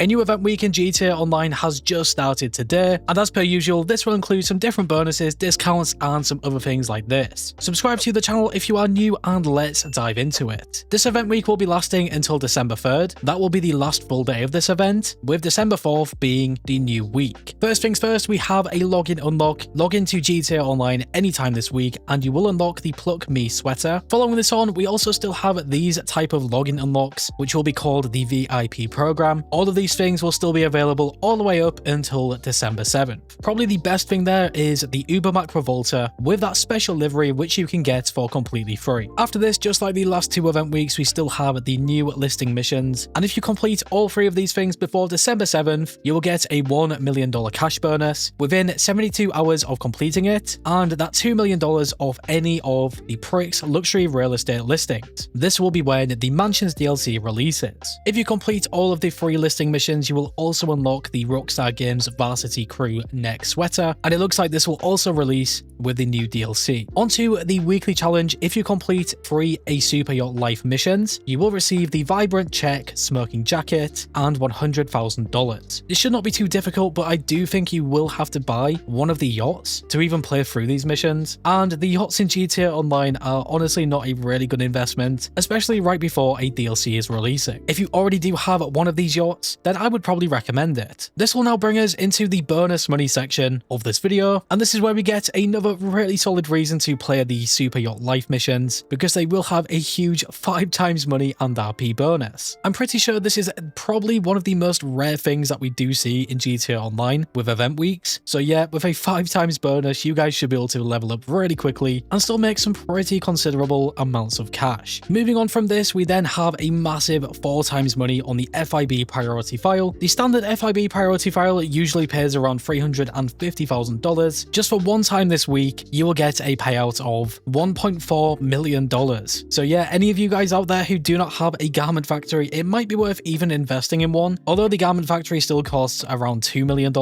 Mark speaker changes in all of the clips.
Speaker 1: A new event week in GTA Online has just started today, and as per usual, this will include some different bonuses, discounts, and some other things like this. Subscribe to the channel if you are new, and let's dive into it. This event week will be lasting until December 3rd. That will be the last full day of this event, with December 4th being the new week. First things first, we have a login unlock. Log into GTA Online anytime this week, and you will unlock the Pluck Me sweater. Following this on, we also still have these type of login unlocks, which will be called the VIP program. All of these things will still be available all the way up until December 7th. Probably the best thing there is the Ubermac Revolter with that special livery, which you can get for completely free. After this, just like the last two event weeks, we still have the new listing missions, and if you complete all three of these things before December 7th, you will get a $1 million cash bonus within 72 hours of completing it, and that $2 million off any of the Prick's luxury real estate listings. This will be when the Mansions DLC releases. If you complete all of the free listing missions, you will also unlock the Rockstar Games Varsity Crew neck sweater, and it looks like this will also release with the new DLC. Onto the weekly challenge. If you complete 3 A Super Yacht Life missions, you will receive the Vibrant Check Smoking Jacket and $100,000. This should not be too difficult, but I do think you will have to buy one of the yachts to even play through these missions, and the yachts in GTA Online are honestly not a really good investment, especially right before a DLC is releasing. If you already do have one of these yachts, then I would probably recommend it. This will now bring us into the bonus money section of this video, and this is where we get another really solid reason to play the Super Yacht Life missions, because they will have a huge 5 times money and RP bonus. I'm pretty sure this is probably one of the most rare things that we do see in GTA Online with event weeks, so yeah, with a 5 times bonus, you guys should be able to level up really quickly and still make some pretty considerable amounts of cash. Moving on from this, we then have a massive 4 times money on the FIB priority file. The standard FIB priority file usually pays around $350,000. Just for one time this week, you will get a payout of $1.4 million. So yeah, any of you guys out there who do not have a garment factory, it might be worth even investing in one. Although the garment factory still costs around $2 million.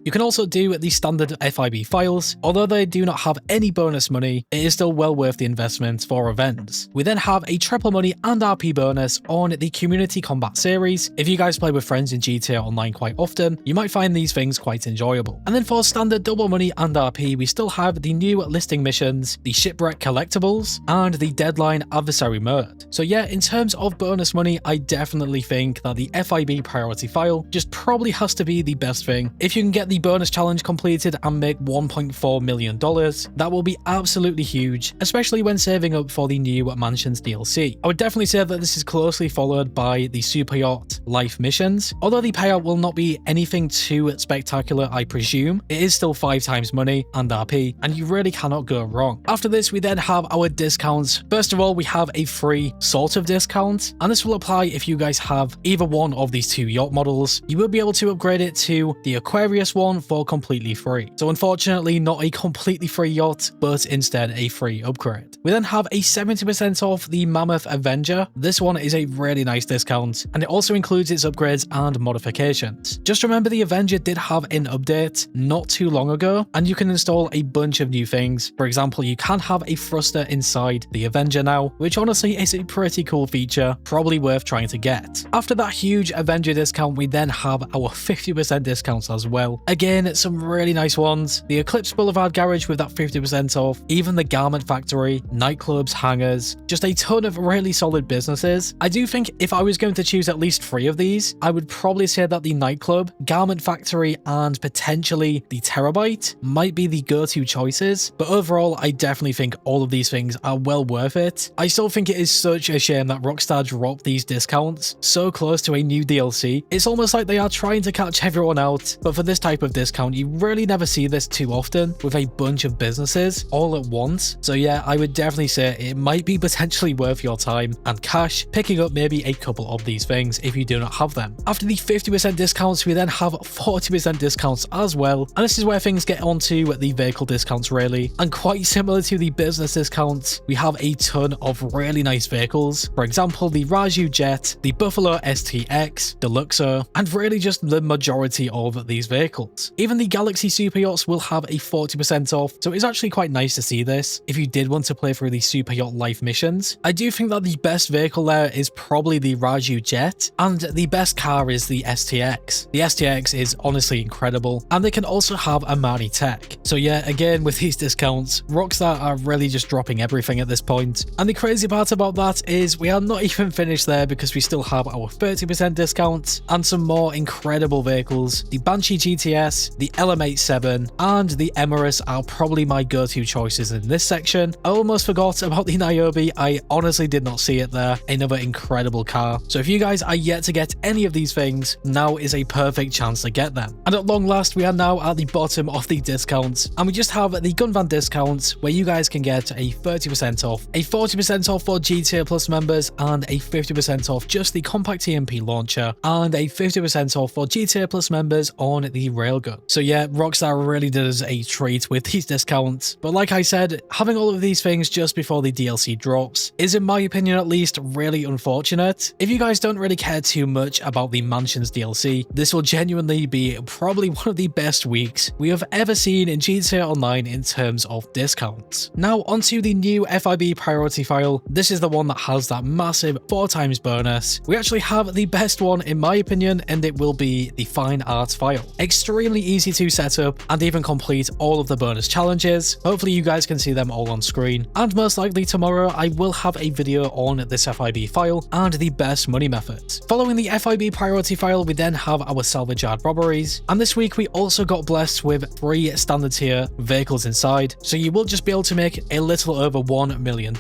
Speaker 1: You can also do the standard FIB files. Although they do not have any bonus money, it is still well worth the investment for events. We then have a triple money and RP bonus on the Community Combat series. If you guys play with friends in GTA Online quite often, you might find these things quite enjoyable. And then for standard double money and RP, we still have the new listing missions, the Shipwreck collectibles, and the Deadline Adversary mode. So yeah, in terms of bonus money, I definitely think that the FIB priority file just probably has to be the best thing. If you can get the bonus challenge completed and make $1.4 million, that will be absolutely huge, especially when saving up for the new Mansions DLC. I would definitely say that this is closely followed by the Super Yacht Life missions. Although the payout will not be anything too spectacular, I presume, it is still 5 times money and RP, and you really cannot go wrong. After this, we then have our discounts. First of all, we have a free sort of discount, and this will apply if you guys have either one of these 2 yacht models. You will be able to upgrade it to the Aquarius one for completely free. So unfortunately, not a completely free yacht, but instead a free upgrade. We then have a 70% off the Mammoth Avenger. This one is a really nice discount, and it also includes its upgrades and modifications. Just remember, the Avenger did have an update not too long ago, and you can install a bunch of new things. For example, you can have a thruster inside the Avenger now, which honestly is a pretty cool feature, probably worth trying to get. After that huge Avenger discount, we then have our 50% discounts as well. Again, some really nice ones. The Eclipse Boulevard Garage with that 50% off, even the Garment Factory, nightclubs, hangars, just a ton of really solid businesses. I do think if I was going to choose at least 3 of these, I would probably say that the nightclub, Garment Factory, and potentially the Terabyte might be the go-to choices, but overall, I definitely think all of these things are well worth it. I still think it is such a shame that Rockstar dropped these discounts so close to a new DLC. It's almost like they are trying to catch everyone out, but for this type of discount, you really never see this too often with a bunch of businesses all at once. So yeah, I would definitely say it might be potentially worth your time and cash picking up maybe a couple of these things if you do not have them. After the 50% discounts, we then have 40% discounts as well, and this is where things get onto the vehicle discounts really, and quite similar to the business discounts, we have a ton of really nice vehicles. For example, the Raju Jet, the Buffalo STX, the Luxor, and really just the majority of these vehicles. Even the Galaxy Super Yachts will have a 40% off, so it's actually quite nice to see this if you did want to play through the Super Yacht Life missions. I do think that the best vehicle there is probably the Raju Jet, and the best car there is the STX. The STX is honestly incredible, and they can also have a Mani tech. So yeah, again, with these discounts, Rockstar are really just dropping everything at this point. And the crazy part about that is we are not even finished there, because we still have our 30% discount and some more incredible vehicles. The Banshee GTS, the LM87, and the Emirates are probably my go-to choices in this section. I almost forgot about the Niobe. I honestly did not see it there. Another incredible car. So if you guys are yet to get any of these things, now is a perfect chance to get them. And at long last, we are now at the bottom of the discounts, and we just have the gun van discount, where you guys can get a 30% off, a 40% off for GTA Plus members, and a 50% off just the compact EMP launcher, and a 50% off for GTA Plus members on the railgun. So yeah, Rockstar really did us a treat with these discounts. But like I said, having all of these things just before the DLC drops is, in my opinion at least, really unfortunate. If you guys don't really care too much about the Mansions DLC, this will genuinely be probably one of the best weeks we have ever seen in GTA Online in terms of discounts. Now onto the new FIB priority file. This is the one that has that massive 4x bonus. We actually have the best one in my opinion, and it will be the fine art file. Extremely easy to set up and even complete all of the bonus challenges. Hopefully you guys can see them all on screen, and most likely tomorrow I will have a video on this FIB file and the best money methods. Following the FIB priority file, we then have our salvage yard robberies, and this week we also got blessed with 3 standard tier vehicles inside, so you will just be able to make a little over $1 million.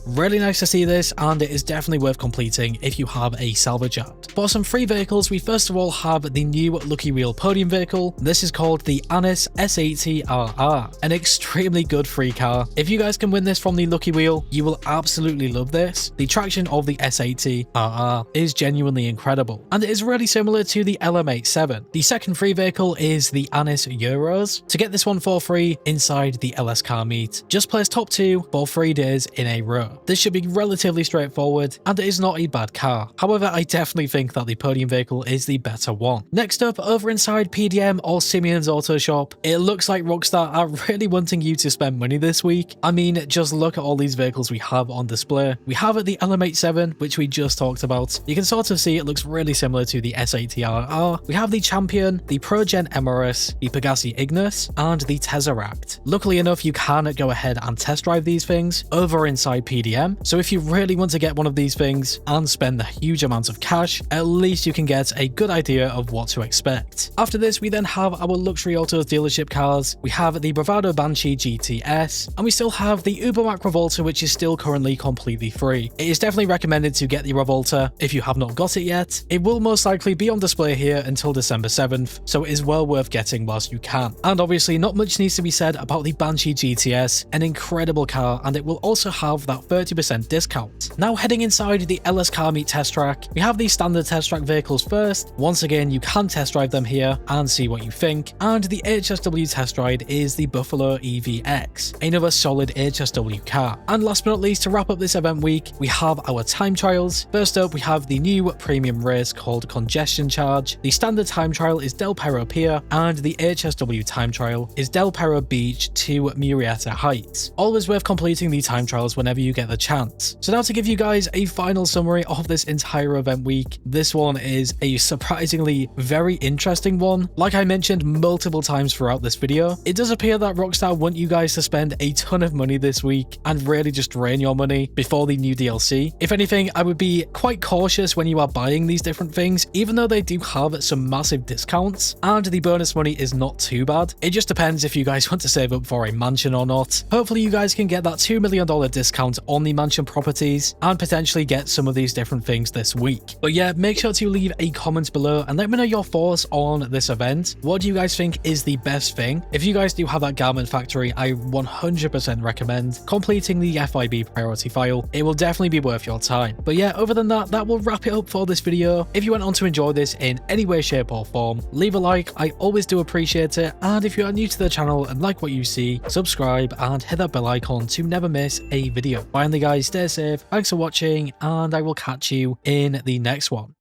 Speaker 1: Really nice to see this, and it is definitely worth completing if you have a salvage yard. For some free vehicles, we first of all have the new Lucky Wheel podium vehicle. This is called the Anis S80RR, an extremely good free car. If you guys can win this from the Lucky Wheel, you will absolutely love this. The traction of the S80RR is genuinely incredible, and it is really similar to the LM87. The second free vehicle is the Anis Euros. To get this one for free inside the LS car meet, just place top 2 for 3 days in a row. This should be relatively straightforward, and it is not a bad car. However, I definitely think that the podium vehicle is the better one. Next up, over inside PDM or Simeon's Auto Shop, it looks like Rockstar are really wanting you to spend money this week. I mean, just look at all these vehicles we have on display. We have the LM87, which we just talked about. You can sort of see it looks really similar to the S80RR. We have the Champion, the ProGen Emirates, the Pegassi Ignis, and the Tesseract. Luckily enough, you can go ahead and test drive these things over inside PDM. So if you really want to get one of these things and spend the huge amounts of cash, at least you can get a good idea of what to expect. After this, we then have our luxury autos dealership cars. We have the Bravado Banshee GTS, and we still have the Ubermac Revolta, which is still currently completely free. It is definitely recommended to get the Revolta if you have not got it yet. It will most likely be on display here until December 7th, so it is well worth getting whilst you can. And obviously not much needs to be said about the Banshee GTS, an incredible car, and it will also have that 30% discount. Now heading inside the LS Car Meet test track, we have the standard test track vehicles first. Once again, you can test drive them here and see what you think, and the HSW test ride is the Buffalo EVX, another solid HSW car. And last but not least, to wrap up this event week, we have our time trials. First up, we have the new premium race called Congestion Charge. The standard time trial is Del Perro Pier, and the HSW time trial is Del Perro Beach to Murrieta Heights. Always worth completing the time trials whenever you get the chance. So now to give you guys a final summary of this entire event week, this one is a surprisingly very interesting one. Like I mentioned multiple times throughout this video, it does appear that Rockstar want you guys to spend a ton of money this week and really just drain your money before the new DLC. If anything, I would be quite cautious when you are buying these different things, even though they do have some massive discounts and the bonus money is not too bad. It just depends if you guys want to save up for a mansion or not. Hopefully you guys can get that $2 million discount on the mansion properties and potentially get some of these different things this week. But yeah, make sure to leave a comment below and let me know your thoughts on this event. What do you guys think is the best thing? If you guys do have that garment factory, I 100% recommend completing the FIB priority file. It will definitely be worth your time. But yeah, other than that, that will wrap it up for this video. If you went on to enjoy this in any way, shape or form, leave a like. I always do appreciate it. And if you are new to the channel and like what you see, subscribe and hit that bell icon to never miss a video. Finally guys, stay safe, thanks for watching, and I will catch you in the next one.